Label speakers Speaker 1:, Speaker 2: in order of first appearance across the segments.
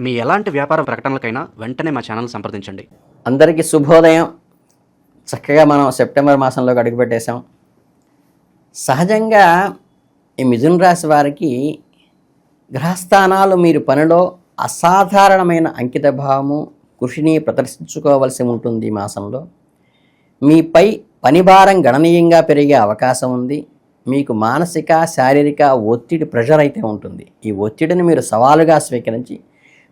Speaker 1: మీ ఎలాంటి వ్యాపార ప్రకటనలకైనా వెంటనే మా ఛానల్ సంప్రదించండి.
Speaker 2: అందరికీ శుభోదయం. చక్కగా మనం సెప్టెంబర్ మాసంలోకి అడుగుపెట్టేశాం. సహజంగా ఈ మిథున రాశి వారికి గ్రహస్థానాలు మీరు పనిలో అసాధారణమైన అంకితభావము, కృషిని ప్రదర్శించుకోవలసి ఉంటుంది. ఈ మాసంలో మీపై పనిభారం గణనీయంగా పెరిగే అవకాశం ఉంది. మీకు మానసిక, శారీరక ఒత్తిడి, ప్రెషర్ అయితే ఉంటుంది. ఈ ఒత్తిడిని మీరు సవాలుగా స్వీకరించి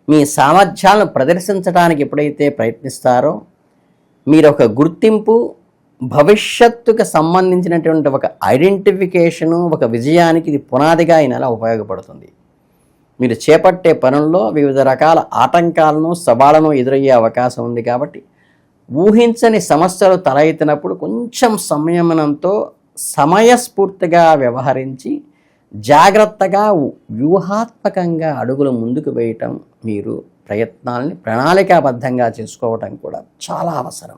Speaker 2: మీ సామర్థ్యాలను ప్రదర్శించడానికి ఎప్పుడైతే ప్రయత్నిస్తారో మీరు ఒక గుర్తింపు, భవిష్యత్తుకు సంబంధించినటువంటి ఒక ఐడెంటిఫికేషను, ఒక విజయానికి ఇది పునాదిగా ఈ నెల ఉపయోగపడుతుంది. మీరు చేపట్టే పనుల్లో వివిధ రకాల ఆటంకాలను, సవాళ్లను ఎదురయ్యే అవకాశం ఉంది. కాబట్టి ఊహించని సమస్యలు తల ఎత్తినప్పుడు కొంచెం సంయమనంతో సమయస్ఫూర్తిగా వ్యవహరించి జాగ్రత్తగా వ్యూహాత్మకంగా అడుగులు ముందుకు వేయటం, మీరు ప్రయత్నాలని ప్రణాళికాబద్ధంగా చేసుకోవటం కూడా చాలా అవసరం.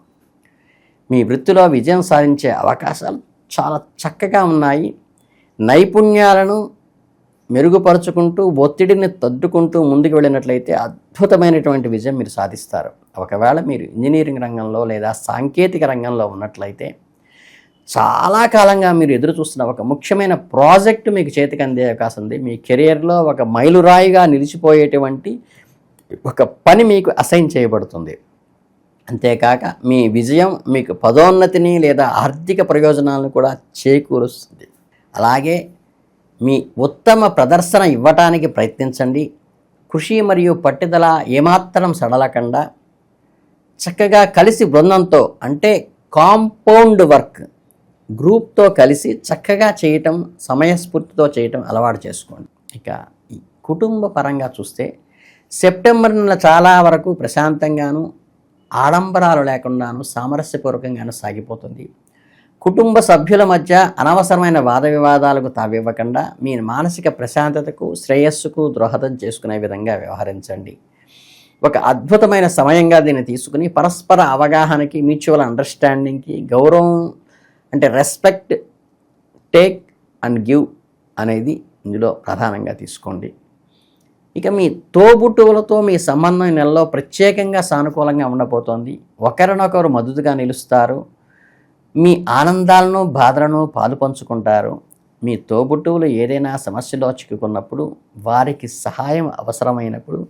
Speaker 2: మీ వృత్తిలో విజయం సాధించే అవకాశాలు చాలా చక్కగా ఉన్నాయి. నైపుణ్యాలను మెరుగుపరుచుకుంటూ, ఒత్తిడిని తట్టుకుంటూ ముందుకు వెళ్ళినట్లయితే అద్భుతమైనటువంటి విజయం మీరు సాధిస్తారు. ఒకవేళ మీరు ఇంజనీరింగ్ రంగంలో లేదా సాంకేతిక రంగంలో ఉన్నట్లయితే చాలా కాలంగా మీరు ఎదురు చూస్తున్న ఒక ముఖ్యమైన ప్రాజెక్టు మీకు చేతికి అందే అవకాశం ఉంది. మీ కెరియర్లో ఒక మైలురాయిగా నిలిచిపోయేటువంటి ఒక పని మీకు అసైన్ చేయబడుతుంది. అంతేకాక మీ విజయం మీకు పదోన్నతిని లేదా ఆర్థిక ప్రయోజనాలను కూడా చేకూరుస్తుంది. అలాగే మీ ఉత్తమ ప్రదర్శన ఇవ్వటానికి ప్రయత్నించండి. కృషి మరియు పట్టుదల ఏమాత్రం సడలకుండా చక్కగా కలిసి బృందంతో, అంటే కాంపౌండ్ వర్క్, గ్రూప్తో కలిసి చక్కగా చేయటం, సమయస్ఫూర్తితో చేయటం అలవాటు చేసుకోండి. ఇక ఈ కుటుంబ పరంగా చూస్తే సెప్టెంబర్ నెల చాలా వరకు ప్రశాంతంగాను, ఆడంబరాలు లేకుండాను, సామరస్యపూర్వకంగాను సాగిపోతుంది. కుటుంబ సభ్యుల మధ్య అనవసరమైన వాద వివాదాలకు తావివ్వకుండా మీ మానసిక ప్రశాంతతకు, శ్రేయస్సుకు దోహదం చేసుకునే విధంగా వ్యవహరించండి. ఒక అద్భుతమైన సమయంగా దీన్ని తీసుకుని పరస్పర అవగాహనకి, మ్యూచువల్ అండర్స్టాండింగ్కి, గౌరవం అంటే రెస్పెక్ట్, టేక్ అండ్ గివ్ అనేది ఇందులో ప్రధానంగా తీసుకోండి. ఇక మీ తోబుట్టువులతో మీ సంబంధం ఈ నెలలో ప్రత్యేకంగా సానుకూలంగా ఉండబోతోంది. ఒకరినొకరు మద్దతుగా నిలుస్తారు. మీ ఆనందాలను, బాధలను పాలు పంచుకుంటారు. మీ తోబుట్టువులు ఏదైనా సమస్యలో చిక్కుకున్నప్పుడు, వారికి సహాయం అవసరమైనప్పుడు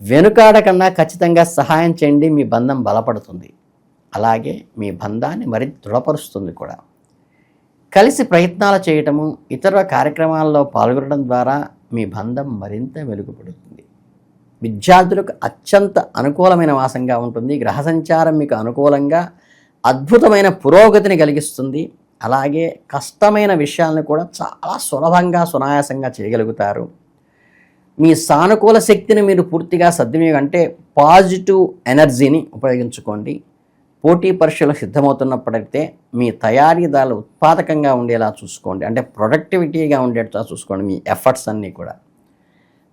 Speaker 2: వెనుకాడకుండా ఖచ్చితంగా సహాయం చేయండి. మీ బంధం బలపడుతుంది. అలాగే మీ బంధాన్ని మరింత దృఢపరుస్తుంది కూడా. కలిసి ప్రయత్నాలు చేయటము, ఇతర కార్యక్రమాల్లో పాల్గొనడం ద్వారా మీ బంధం మరింత మెరుగుపడుతుంది. విద్యార్థులకు అత్యంత అనుకూలమైన మాసంగా ఉంటుంది. గ్రహ సంచారం మీకు అనుకూలంగా అద్భుతమైన పురోగతిని కలిగిస్తుంది. అలాగే కష్టమైన విషయాలను కూడా చాలా సులభంగా, సునాయాసంగా చేయగలుగుతారు. మీ సానుకూల శక్తిని మీరు పూర్తిగా సద్వినియోగం, అంటే పాజిటివ్ ఎనర్జీని ఉపయోగించుకోండి. పోటీ పరీక్షలకు సిద్ధమవుతున్నప్పుడైతే మీ తయారీదారులు ఉత్పాదకంగా ఉండేలా చూసుకోండి, అంటే ప్రొడక్టివిటీగా ఉండేలా చూసుకోండి మీ ఎఫర్ట్స్ అన్నీ కూడా.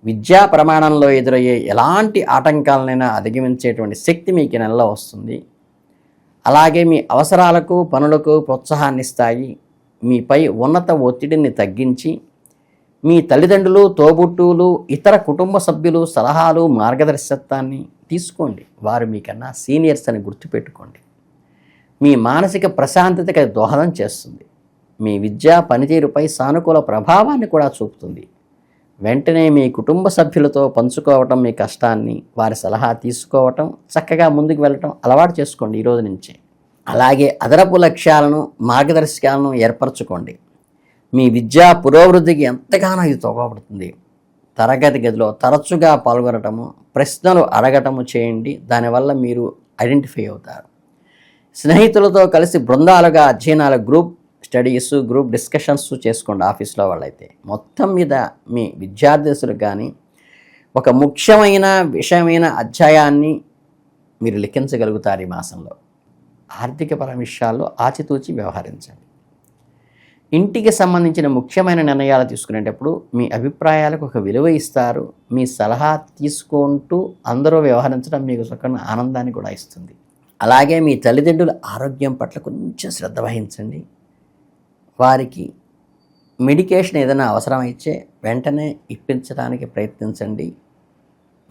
Speaker 2: విద్యా ప్రమాణంలో ఎదురయ్యే ఎలాంటి ఆటంకాలనైనా అధిగమించేటువంటి శక్తి మీకు ఈ నెలలో వస్తుంది. అలాగే మీ అవసరాలకు, పనులకు ప్రోత్సాహాన్ని ఇస్తాయి. మీపై ఉన్నత ఒత్తిడిని తగ్గించి మీ తల్లిదండ్రులు, తోబుట్టువులు, ఇతర కుటుంబ సభ్యులు సలహాలు, మార్గదర్శకత్వాన్ని తీసుకోండి. వారు మీకన్నా సీనియర్స్ అని గుర్తుపెట్టుకోండి. మీ మానసిక ప్రశాంతతకి దోహదం చేస్తుంది. మీ విద్యా పనితీరుపై సానుకూల ప్రభావాన్ని కూడా చూపుతుంది. వెంటనే మీ కుటుంబ సభ్యులతో పంచుకోవటం మీ కష్టాన్ని, వారి సలహా తీసుకోవటం, చక్కగా ముందుకు వెళ్ళటం అలవాటు చేసుకోండి ఈ రోజు నుంచే. అలాగే అదనపు లక్ష్యాలను, మార్గదర్శకాలను ఏర్పరచుకోండి. మీ విద్యా పురోభివృద్ధికి ఎంతగానో ఇది తోడ్పడుతుంది. తరగతి గదిలో తరచుగా పాల్గొనటము, ప్రశ్నలు అడగటము చేయండి. దానివల్ల మీరు ఐడెంటిఫై అవుతారు. స్నేహితులతో కలిసి బృందాలుగా అధ్యయనాలు, గ్రూప్ స్టడీస్, గ్రూప్ డిస్కషన్స్ చేసుకోండి ఆఫీస్లో వాళ్ళైతే. మొత్తం మీద మీ విద్యార్థులకు కానీ ఒక ముఖ్యమైన విషయమైన అధ్యాయాన్ని మీరు లిఖించగలుగుతారు ఈ మాసంలో. ఆర్థికపర విషయాల్లో ఆచితూచి వ్యవహరించండి. ఇంటికి సంబంధించిన ముఖ్యమైన నిర్ణయాలు తీసుకునేటప్పుడు మీ అభిప్రాయాలకు ఒక విలువ ఇస్తారు. మీ సలహా తీసుకుంటూ అందరూ వ్యవహరించడం మీకు చక్కని ఆనందాన్ని కూడా ఇస్తుంది. అలాగే మీ తల్లిదండ్రుల ఆరోగ్యం పట్ల కొంచెం శ్రద్ధ వహించండి. వారికి మెడికేషన్ ఏదైనా అవసరమైతే వెంటనే ఇప్పించడానికి ప్రయత్నించండి.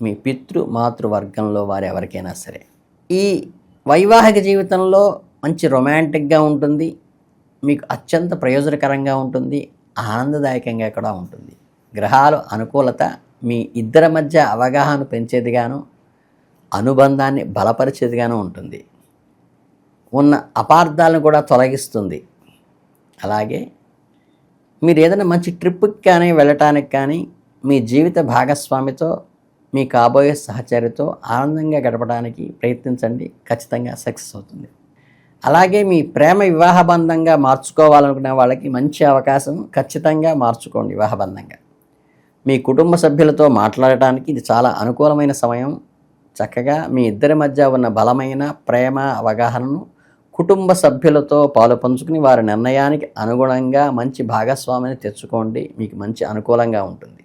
Speaker 2: మీ మాతృవర్గంలో వారు ఎవరికైనా సరే. ఈ వైవాహిక జీవితంలో మంచి రొమాంటిక్గా ఉంటుంది, మీకు అత్యంత ప్రయోజనకరంగా ఉంటుంది, ఆనందదాయకంగా కూడా ఉంటుంది. గ్రహాలు అనుకూలత మీ ఇద్దరి మధ్య అవగాహన పెంచేదిగాను, అనుబంధాన్ని బలపరిచేదిగాను ఉంటుంది. ఉన్న అపార్థాలను కూడా తొలగిస్తుంది. అలాగే మీరు ఏదైనా మంచి ట్రిప్కి కానీ వెళ్ళటానికి కానీ మీ జీవిత భాగస్వామితో, మీ కాబోయే సహచరితో ఆనందంగా గడపడానికి ప్రయత్నించండి, ఖచ్చితంగా సక్సెస్ అవుతుంది. అలాగే మీ ప్రేమ వివాహబంధంగా మార్చుకోవాలనుకునే వాళ్ళకి మంచి అవకాశం, ఖచ్చితంగా మార్చుకోండి వివాహబంధంగా. మీ కుటుంబ సభ్యులతో మాట్లాడటానికి ఇది చాలా అనుకూలమైన సమయం. చక్కగా మీ ఇద్దరి మధ్య ఉన్న బలమైన ప్రేమ అవగాహనను కుటుంబ సభ్యులతో పాలు పంచుకుని వారి నిర్ణయానికి అనుగుణంగా మంచి భాగస్వామిని తెచ్చుకోండి, మీకు మంచి అనుకూలంగా ఉంటుంది.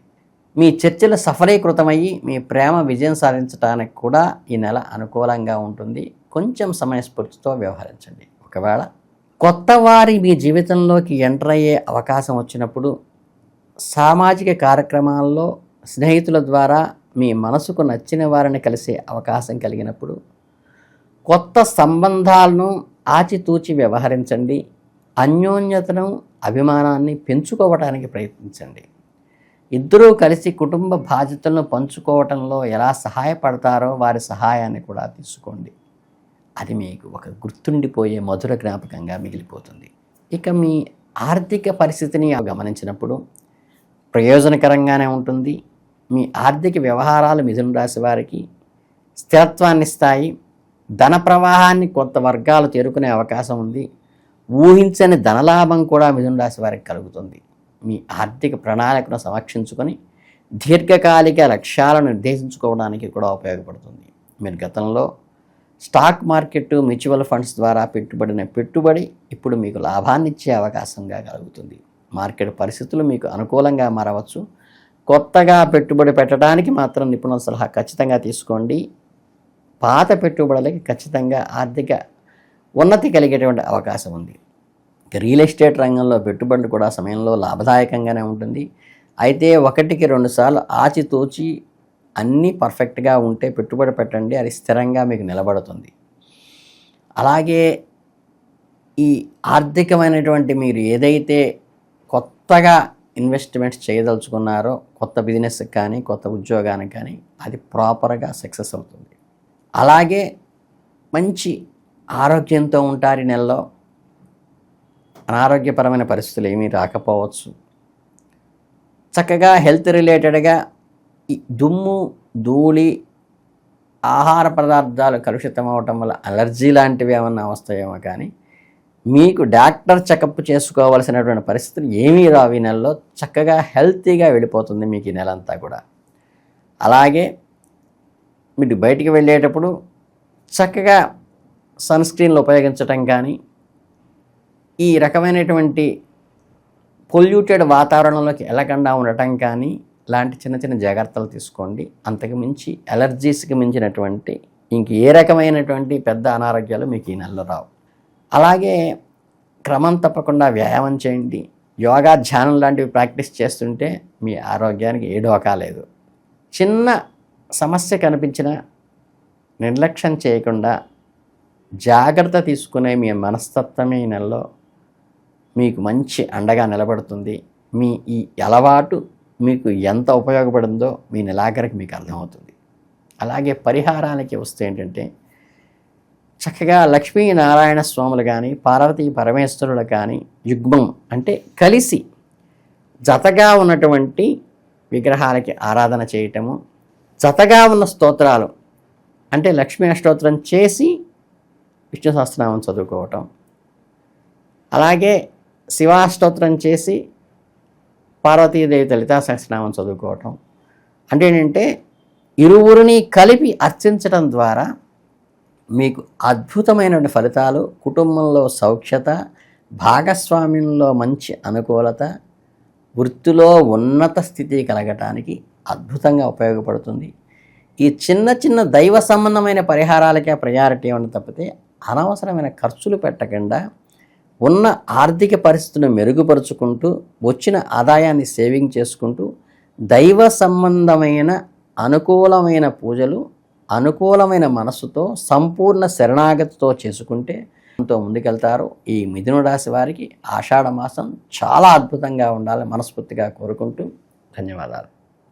Speaker 2: మీ చర్చలు సఫలీకృతమయ్యి మీ ప్రేమ విజయం సాధించడానికి కూడా ఈ నెల అనుకూలంగా ఉంటుంది. కొంచెం సమయస్ఫూర్తితో వ్యవహరించండి. ఒకవేళ కొత్త వారి మీ జీవితంలోకి ఎంటర్ అయ్యే అవకాశం వచ్చినప్పుడు, సామాజిక కార్యక్రమాల్లో స్నేహితుల ద్వారా మీ మనసుకు నచ్చిన వారిని కలిసే అవకాశం కలిగినప్పుడు, కొత్త సంబంధాలను ఆచితూచి వ్యవహరించండి. అన్యోన్యతను, అభిమానాన్ని పెంచుకోవడానికి ప్రయత్నించండి. ఇద్దరూ కలిసి కుటుంబ బాధ్యతలను పంచుకోవటంలో ఎలా సహాయపడతారో వారి సహాయాన్ని కూడా తీసుకోండి. అది మీకు ఒక గుర్తుండిపోయే మధుర జ్ఞాపకంగా మిగిలిపోతుంది. ఇక మీ ఆర్థిక పరిస్థితిని గమనించినప్పుడు ప్రయోజనకరంగానే ఉంటుంది. మీ ఆర్థిక వ్యవహారాలు మిథున రాశి వారికి స్థిరత్వాన్ని ఇస్తాయి. ధన ప్రవాహాన్ని కొత్త వర్గాలు చేరుకునే అవకాశం ఉంది. ఊహించని ధనలాభం కూడా మిథున రాశి వారికి కలుగుతుంది. మీ ఆర్థిక ప్రణాళికను సమీక్షించుకొని దీర్ఘకాలిక లక్ష్యాలను నిర్దేశించుకోవడానికి కూడా ఉపయోగపడుతుంది. మీరు గతంలో స్టాక్ మార్కెట్, మ్యూచువల్ ఫండ్స్ ద్వారా పెట్టుబడి ఇప్పుడు మీకు లాభాన్ని ఇచ్చే అవకాశంగా కలుగుతుంది. మార్కెట్ పరిస్థితులు మీకు అనుకూలంగా మారవచ్చు. కొత్తగా పెట్టుబడి పెట్టడానికి మాత్రం నిపుణుల సలహా ఖచ్చితంగా తీసుకోండి. పాత పెట్టుబడులకి ఖచ్చితంగా ఆర్థిక ఉన్నతి కలిగేటువంటి అవకాశం ఉంది. రియల్ ఎస్టేట్ రంగంలో పెట్టుబడులు కూడా సమయంలో లాభదాయకంగానే ఉంటుంది. అయితే 1-2 సార్లు ఆచితూచి అన్నీ పర్ఫెక్ట్గా ఉంటే పెట్టుబడి పెట్టండి, అది స్థిరంగా మీకు నిలబడుతుంది. అలాగే ఈ ఆర్థికమైనటువంటి మీరు ఏదైతే కొత్తగా ఇన్వెస్ట్మెంట్స్ చేయదలుచుకున్నారో, కొత్త బిజినెస్కి కానీ కొత్త ఉద్యోగానికి కానీ, అది ప్రాపర్గా సక్సెస్ అవుతుంది. అలాగే మంచి ఆరోగ్యంతో ఉంటారు. ఈ నెలలో అనారోగ్యపరమైన పరిస్థితులు ఏమీ రాకపోవచ్చు. చక్కగా హెల్త్ రిలేటెడ్గా ఈ దుమ్ము, ధూళి, ఆహార పదార్థాలు కలుషితం అవటం వల్ల అలర్జీ లాంటివి ఏమన్నా వస్తాయేమో, కానీ మీకు డాక్టర్ చెకప్ చేసుకోవాల్సినటువంటి పరిస్థితులు ఏమీ రావు. ఈ నెలలో చక్కగా హెల్తీగా వెళ్ళిపోతుంది మీకు ఈ నెల అంతా కూడా. అలాగే మీరు బయటికి వెళ్ళేటప్పుడు చక్కగా సన్ స్క్రీన్లు ఉపయోగించటం కానీ, ఈ రకమైనటువంటి పొల్యూటెడ్ వాతావరణంలోకి వెళ్ళకుండా ఉండటం కానీ, ఇలాంటి చిన్న చిన్న జాగ్రత్తలు తీసుకోండి. అంతకు మించి అలర్జీస్కి మించినటువంటి ఇంక ఏ రకమైనటువంటి పెద్ద అనారోగ్యాలు మీకు ఈ నెలలో రావు. అలాగే క్రమం తప్పకుండా వ్యాయామం చేయండి. యోగా, ధ్యానం లాంటివి ప్రాక్టీస్ చేస్తుంటే మీ ఆరోగ్యానికి ఏ డోకా లేదు. చిన్న సమస్య కనిపించిన నిర్లక్ష్యం చేయకుండా జాగ్రత్త తీసుకునే మీ మనస్తత్వమే ఈ నెలలో మీకు మంచి అండగా నిలబడుతుంది. మీ ఈ అలవాటు మీకు ఎంత ఉపయోగపడిందో మీ నెలాఖరికి మీకు అర్థమవుతుంది. అలాగే పరిహారానికి వస్తే ఏంటంటే, చక్కగా లక్ష్మీనారాయణ స్వాములు కానీ, పార్వతీ పరమేశ్వరులు కానీ యుగ్మం అంటే కలిసి జతగా ఉన్నటువంటి విగ్రహాలకి ఆరాధన చేయటము, జతగా ఉన్న స్తోత్రాలు అంటే లక్ష్మీ అష్టోత్తరం చేసి విష్ణు సహస్రనామం చదువుకోవటం, అలాగే శివాష్టోత్తరం చేసి పార్వతీదేవి లలితా సహస్రనామం చదువుకోవటం. అంటే ఏంటంటే ఇరువురిని కలిపి అర్చించడం ద్వారా మీకు అద్భుతమైనటువంటి ఫలితాలు, కుటుంబంలో సౌఖ్యత, భాగస్వామ్యంలో మంచి అనుకూలత, వృత్తిలో ఉన్నత స్థితి కలగటానికి అద్భుతంగా ఉపయోగపడుతుంది. ఈ చిన్న చిన్న దైవ సంబంధమైన పరిహారాలకే ప్రయారిటీ ఇవ్వడం తప్పితే అనవసరమైన ఖర్చులు పెట్టకుండా ఉన్న ఆర్థిక పరిస్థితులను మెరుగుపరుచుకుంటూ వచ్చిన ఆదాయాన్ని సేవింగ్ చేసుకుంటూ దైవ సంబంధమైన అనుకూలమైన పూజలు అనుకూలమైన మనస్సుతో సంపూర్ణ శరణాగతితో చేసుకుంటే ఎంతో ముందుకెళ్తారు. ఈ మిథున రాశి వారికి ఆషాఢ మాసం చాలా అద్భుతంగా ఉండాలని మనస్ఫూర్తిగా కోరుకుంటూ ధన్యవాదాలు.